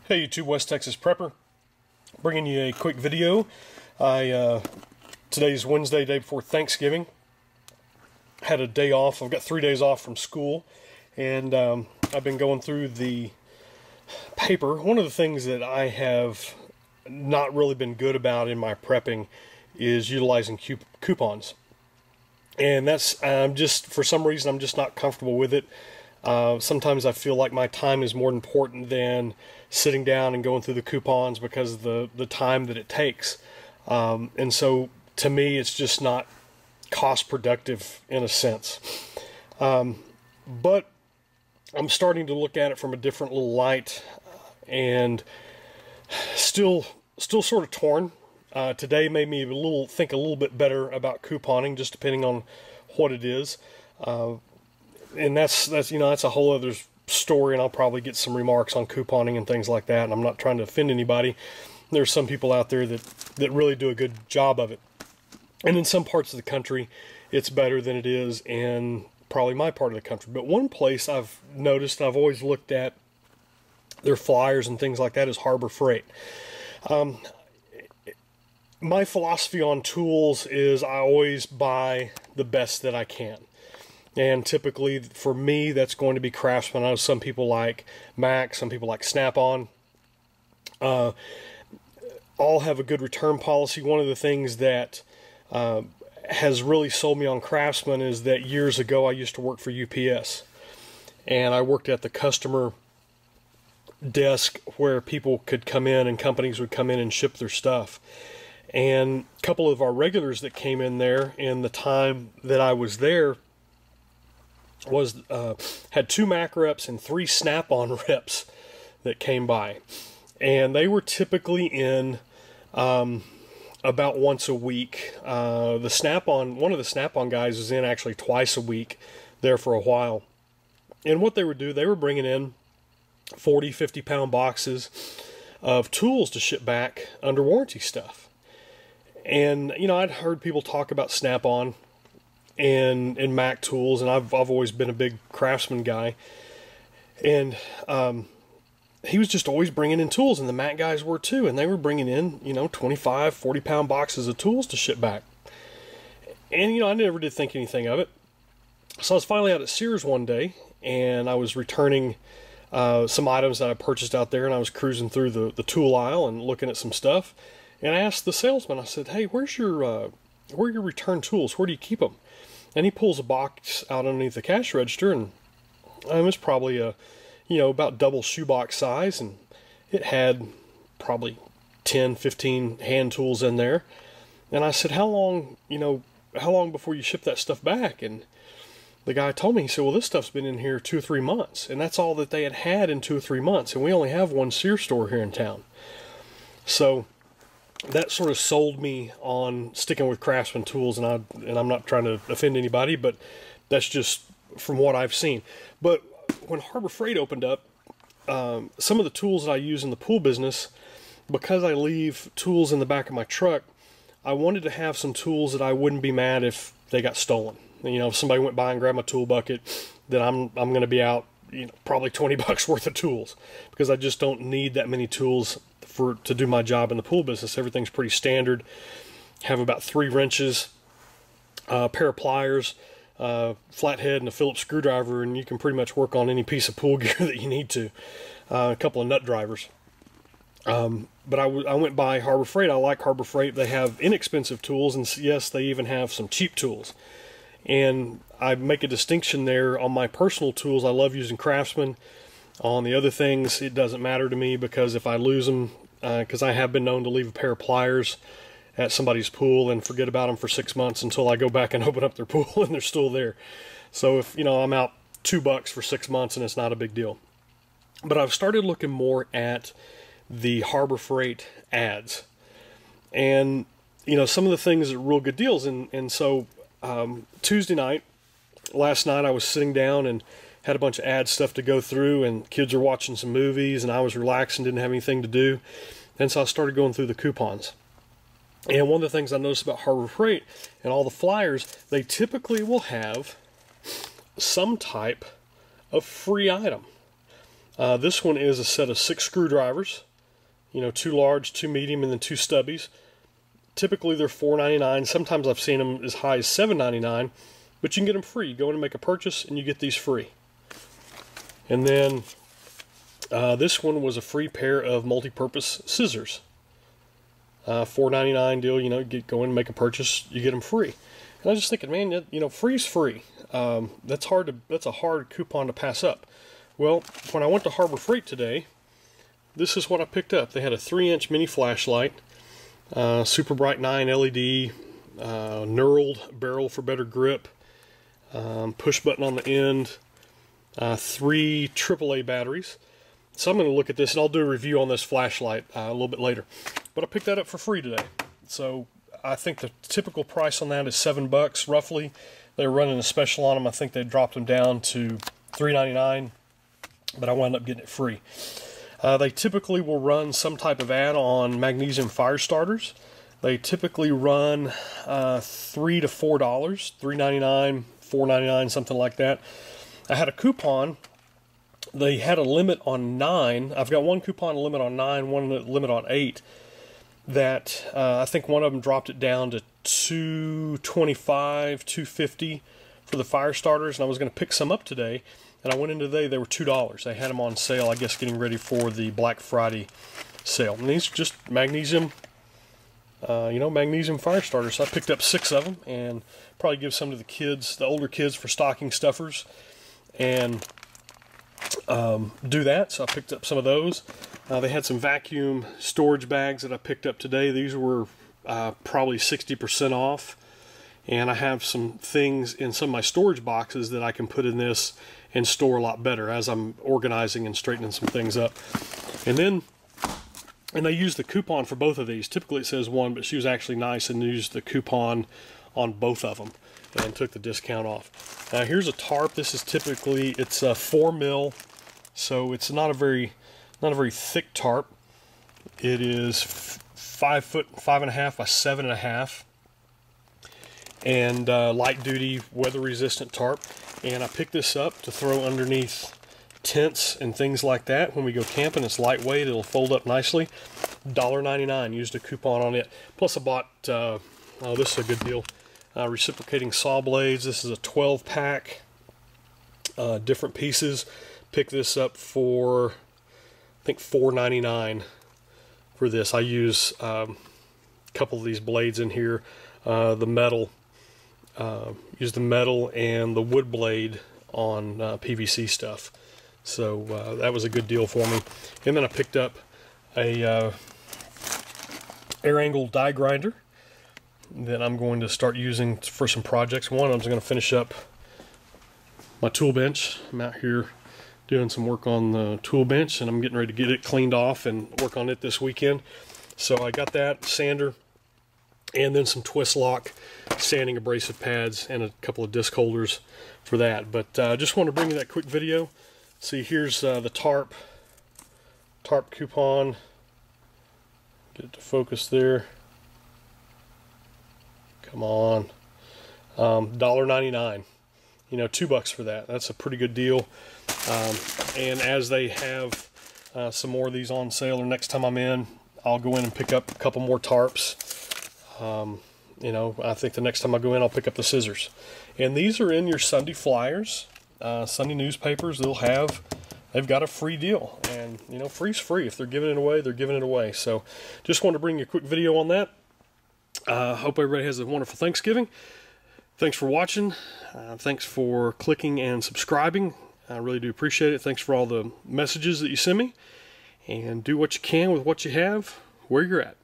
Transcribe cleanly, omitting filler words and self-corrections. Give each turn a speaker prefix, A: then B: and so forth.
A: Hey YouTube, West Texas Prepper, bringing you a quick video. Today's Wednesday, day before Thanksgiving. Had a day off. I've got 3 days off from school, and I've been going through the paper. One of the things that I have not really been good about in my prepping is utilizing coupons, and that's just, for some reason, I'm just not comfortable with it. Sometimes I feel like my time is more important than sitting down and going through the coupons because of the time that it takes. And so to me, it's just not cost productive in a sense. But I'm starting to look at it from a different little light, and still sort of torn. Today made me think a little bit better about couponing, just depending on what it is. And that's a whole other story, and I'll probably get some remarks on couponing and things like that, and I'm not trying to offend anybody. There's some people out there that really do a good job of it, and in some parts of the country it's better than it is in probably my part of the country. But one place I've noticed, and I've always looked at their flyers and things like that, is Harbor Freight. My philosophy on tools is I always buy the best that I can. And typically, for me, that's going to be Craftsman. I know some people like Mac, some people like Snap-on. All have a good return policy. One of the things that has really sold me on Craftsman is that years ago I used to work for UPS. And I worked at the customer desk where people could come in and companies would come in and ship their stuff. And a couple of our regulars that came in there in the time that I was there had 2 Mac reps and 3 Snap-on reps that came by, and they were typically in about once a week. One of the Snap-on guys was in actually twice a week there for a while, and what they would do, they were bringing in 40-50 pound boxes of tools to ship back under warranty stuff. And I'd heard people talk about Snap-on and Mac tools, and I've always been a big Craftsman guy, and he was just always bringing in tools, and the Mac guys were too, and they were bringing in 25-40 pound boxes of tools to ship back. And I never did think anything of it. So I was finally out at Sears one day, and I was returning some items that I purchased out there, and I was cruising through the tool aisle and looking at some stuff, and I asked the salesman, I said, "Hey, where are your return tools? Where do you keep them?" And he pulls a box out underneath the cash register, and it's probably about double shoebox size, and it had probably 10-15 hand tools in there. And I said, how long before you ship that stuff back? And the guy told me, he said, well, this stuff's been in here 2 or 3 months, and that's all that they had in 2 or 3 months, and we only have one Sears store here in town. So that sort of sold me on sticking with Craftsman tools, and I'm not trying to offend anybody, but that's just from what I've seen. But when Harbor Freight opened up, some of the tools that I use in the pool business, because I leave tools in the back of my truck, I wanted to have some tools that I wouldn't be mad if they got stolen. If somebody went by and grabbed my tool bucket, then I'm going to be out probably 20 bucks worth of tools, because I just don't need that many tools to do my job in the pool business. Everything's pretty standard. Have about 3 wrenches, a pair of pliers, flathead, and a Phillips screwdriver, and you can pretty much work on any piece of pool gear that you need to. A couple of nut drivers. But I went by Harbor Freight. I like Harbor Freight. They have inexpensive tools, and yes, they even have some cheap tools. And I make a distinction there on my personal tools. I love using Craftsman. On the other things, it doesn't matter to me, because if I lose them, because I have been known to leave a pair of pliers at somebody's pool and forget about them for 6 months until I go back and open up their pool and they're still there. So if I'm out $2 for 6 months, and it's not a big deal. But I've started looking more at the Harbor Freight ads, and some of the things are real good deals. And so Tuesday night, last night, I was sitting down and had a bunch of ad stuff to go through, and kids are watching some movies, and I was relaxing, didn't have anything to do, and so I started going through the coupons. And one of the things I noticed about Harbor Freight and all the flyers, they typically will have some type of free item. This one is a set of 6 screwdrivers, 2 large, 2 medium, and then 2 stubbies. Typically they're $4.99. Sometimes I've seen them as high as $7.99, but you can get them free. You go in and make a purchase and you get these free. And then this one was a free pair of multi-purpose scissors. $4.99 deal, go in and make a purchase, you get them free. And I was just thinking, man, free's free. That's a hard coupon to pass up. Well, when I went to Harbor Freight today, this is what I picked up. They had a 3-inch mini flashlight, super bright 9 LED, knurled barrel for better grip, push button on the end, 3 AAA batteries. So I'm going to look at this and I'll do a review on this flashlight a little bit later. But I picked that up for free today. So I think the typical price on that is $7 roughly. They're running a special on them. I think they dropped them down to $3.99, but I wound up getting it free. They typically will run some type of ad on magnesium fire starters. They typically run $3 to $4, $3.99, $4.99, something like that. I had a coupon. They had a limit on 9. I've got one coupon limit on 9, one limit on 8. That I think one of them dropped it down to $2.25, $2.50 for the fire starters, and I was going to pick some up today. And I went in today; they were $2. They had them on sale, I guess, getting ready for the Black Friday sale. And these are just magnesium, magnesium fire starters. So I picked up 6 of them, and probably give some to the kids, the older kids, for stocking stuffers, and do that. So I picked up some of those. They had some vacuum storage bags that I picked up today. These were probably 60% off. And I have some things in some of my storage boxes that I can put in this and store a lot better as I'm organizing and straightening some things up. And I used the coupon for both of these. Typically it says 1, but she was actually nice and used the coupon on both of them and took the discount off. Here's a tarp. This is typically, it's 4 mil, so it's not a very thick tarp. It is 5 foot, 5.5 by 7.5, and light duty, weather resistant tarp. And I picked this up to throw underneath tents and things like that when we go camping. It's lightweight, it'll fold up nicely. $1.99, used a coupon on it. Plus I bought, this is a good deal, Reciprocating Saw Blades. This is a 12-pack, different pieces. Picked this up for, I think, $4.99 for this. I use a couple of these blades in here. The metal, use the metal and the wood blade on PVC stuff. So that was a good deal for me. And then I picked up a air angle die grinder that I'm going to start using for some projects. One, I'm just going to finish up my tool bench. I'm out here doing some work on the tool bench, and I'm getting ready to get it cleaned off and work on it this weekend. So I got that, sander, and then some twist lock sanding abrasive pads and a couple of disc holders for that. But I just want to bring you that quick video. See, here's the tarp coupon. Get it to focus there. Come on. $1.99. $2 for that. That's a pretty good deal. And as they have some more of these on sale, or next time I'm in, I'll go in and pick up a couple more tarps. I think the next time I go in, I'll pick up the scissors. And these are in your Sunday flyers, Sunday newspapers. They've got a free deal. And, free's free. If they're giving it away, they're giving it away. So just wanted to bring you a quick video on that. Hope everybody has a wonderful Thanksgiving. Thanks for watching. Thanks for clicking and subscribing. I really do appreciate it. Thanks for all the messages that you send me. And do what you can with what you have, where you're at.